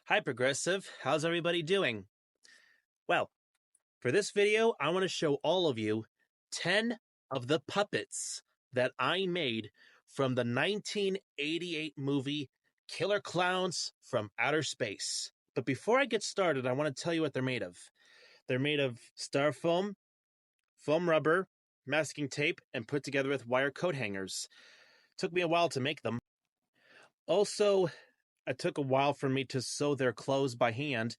Hi, Progressive. How's everybody doing? Well, for this video, I want to show all of you 10 of the puppets that I made from the 1988 movie Killer Clowns from Outer Space. But before I get started, I want to tell you what they're made of. They're made of styrofoam, foam rubber, masking tape, and put together with wire coat hangers. Took me a while to make them. Also, it took a while for me to sew their clothes by hand,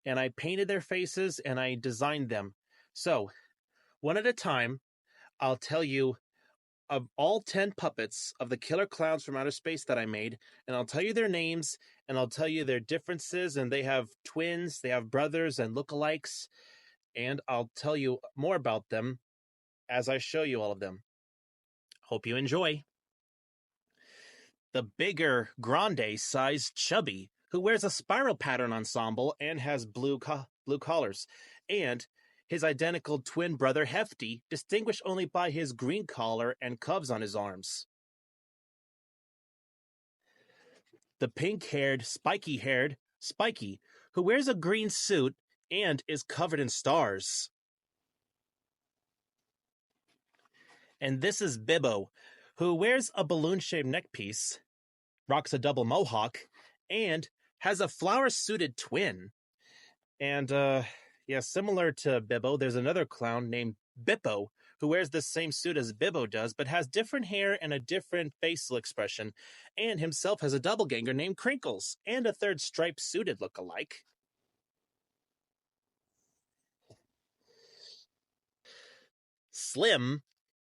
and I painted their faces and I designed them. So, one at a time, I'll tell you of all 10 puppets of the Killer Clowns from Outer Space that I made, and I'll tell you their names, and I'll tell you their differences, and they have twins, they have brothers and lookalikes, and I'll tell you more about them as I show you all of them. Hope you enjoy. The bigger, grande-sized Chubby, who wears a spiral pattern ensemble and has blue collars, and his identical twin brother Hefty, distinguished only by his green collar and cubs on his arms. The pink-haired, spiky-haired Spiky, who wears a green suit and is covered in stars. And this is Bibbo, who wears a balloon-shaped neckpiece, rocks a double mohawk, and has a flower-suited twin. And, similar to Bibbo, there's another clown named Bippo, who wears the same suit as Bibbo does, but has different hair and a different facial expression, and himself has a doppelganger named Crinkles, and a third striped-suited look-alike. Slim,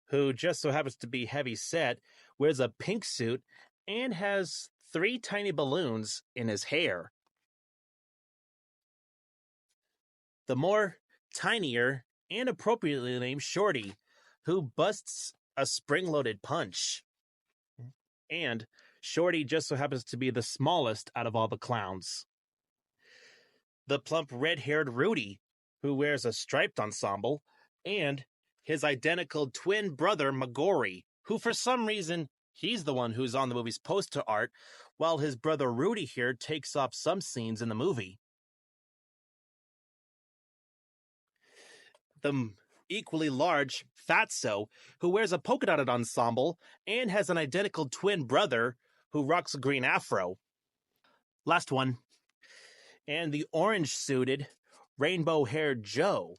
who just so happens to be heavy-set, wears a pink suit and has 3 tiny balloons in his hair. The more tinier and appropriately named Shorty, who busts a spring-loaded punch. And Shorty just so happens to be the smallest out of all the clowns. The plump red-haired Rudy, who wears a striped ensemble, and his identical twin brother Magori, who for some reason he's the one who's on the movie's poster art, while his brother Rudy here takes up some scenes in the movie. The equally large Fatso, who wears a polka-dotted ensemble and has an identical twin brother who rocks a green afro. Last one. And the orange-suited, rainbow-haired Joe.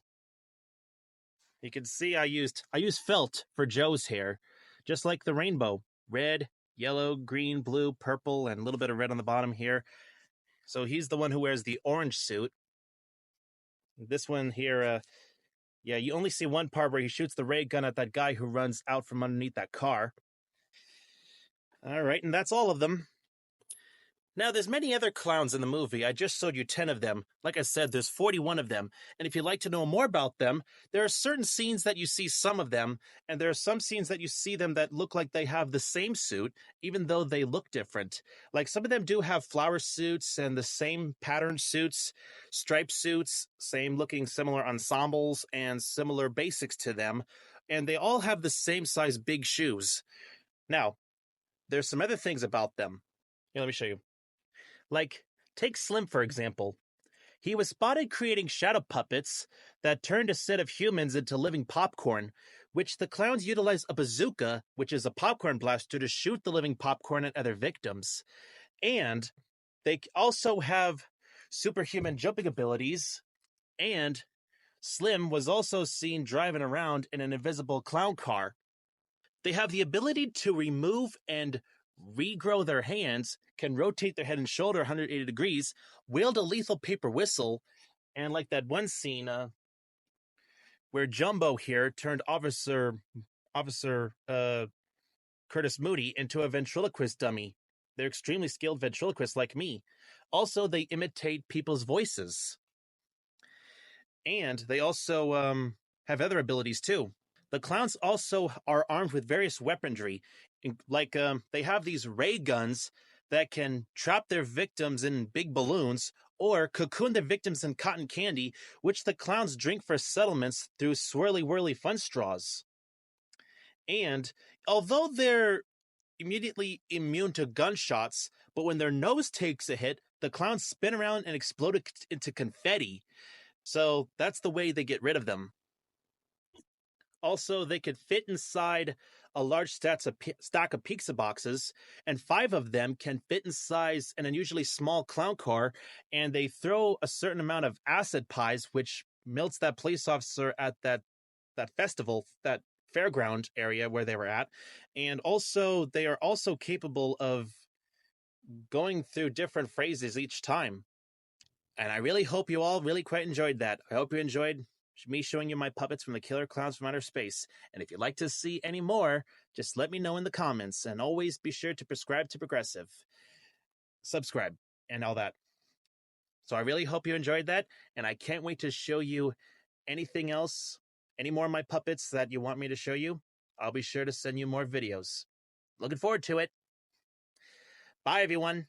You can see I used felt for Joe's hair, just like the rainbow. Red, yellow, green, blue, purple, and a little bit of red on the bottom here. So he's the one who wears the orange suit. This one here, you only see one part where he shoots the ray gun at that guy who runs out from underneath that car. All right, and that's all of them. Now, there's many other clowns in the movie. I just showed you 10 of them. Like I said, there's 41 of them. And if you'd like to know more about them, there are certain scenes that you see some of them, and there are some scenes that you see them that look like they have the same suit, even though they look different. Like, some of them do have flower suits and the same pattern suits, striped suits, same looking similar ensembles, and similar basics to them. And they all have the same size big shoes. Now, there's some other things about them. Here, let me show you. Like, take Slim, for example. He was spotted creating shadow puppets that turned a set of humans into living popcorn, which the clowns utilize a bazooka, which is a popcorn blaster, to shoot the living popcorn at other victims. And they also have superhuman jumping abilities, and Slim was also seen driving around in an invisible clown car. They have the ability to remove and regrow their hands, can rotate their head and shoulder 180 degrees, wield a lethal paper whistle, and like that one scene where Jumbo here turned Officer Curtis Moody into a ventriloquist dummy. They're extremely skilled ventriloquists like me. Also, they imitate people's voices. And they also have other abilities too. The clowns also are armed with various weaponry. Like, they have these ray guns that can trap their victims in big balloons or cocoon their victims in cotton candy, which the clowns drink for settlements through swirly-whirly fun straws. And although they're immediately immune to gunshots, but when their nose takes a hit, the clowns spin around and explode into confetti. So that's the way they get rid of them. Also, they could fit inside a large stack of pizza boxes, and 5 of them can fit inside an unusually small clown car, and they throw a certain amount of acid pies, which melts that police officer at that festival, that fairground area where they were at. And also, they are also capable of going through different phrases each time. And I really hope you all really quite enjoyed that. I hope you enjoyed me showing you my puppets from the Killer Clowns from Outer Space. And if you'd like to see any more, just let me know in the comments. And always be sure to subscribe to Progressive. Subscribe and all that. So I really hope you enjoyed that. And I can't wait to show you anything else, any more of my puppets that you want me to show you. I'll be sure to send you more videos. Looking forward to it. Bye, everyone.